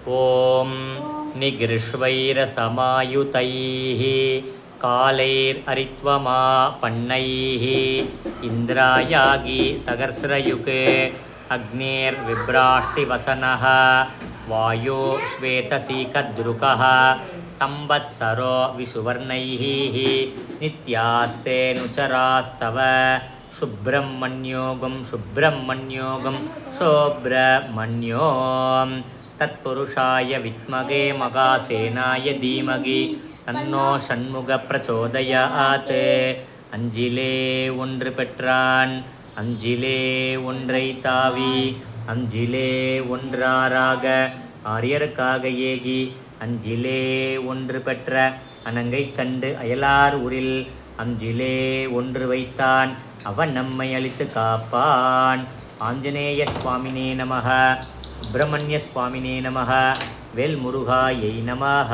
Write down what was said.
ஓம் நிகிருஷ்வைரசமாயுதைः காலைரரித்வமா பன்னைः இந்திராயாகி சகஸ்ரயுக் அக்னேர்விப்ராஷ்டிவசனः வாயோ ஸ்வேதசீகத்ருகः சம்பத்சரோ விஷுவர்ணைः நித்யாத்தேனுச்சராஸ்தவ சுப்ரமண்யோகம் சுப்ரமண்யோகம் சோப்ரமண்யோம் தத்புருஷாய வித்மகே மகாசேனாய தீமகி தன்னோ ஷண்முக பிரச்சோதயாத். அஞ்சிலே ஒன்று பெற்றான் அஞ்சிலே ஒன்றை தாவி அஞ்சிலே ஒன்றாராக ஆரியருக்காக ஏகி அஞ்சிலே ஒன்று பெற்ற அனங்கை கண்டு அயலார் ஊரில் அஞ்சிலே ஒன்று வைத்தான் அவன் நம்மை அழித்து காப்பான். ஆஞ்சநேய சுவாமினே நமஹ. சுப்பிரமணிய சுவாமினே நமஹ. வேல்முருகாயை நமஹ.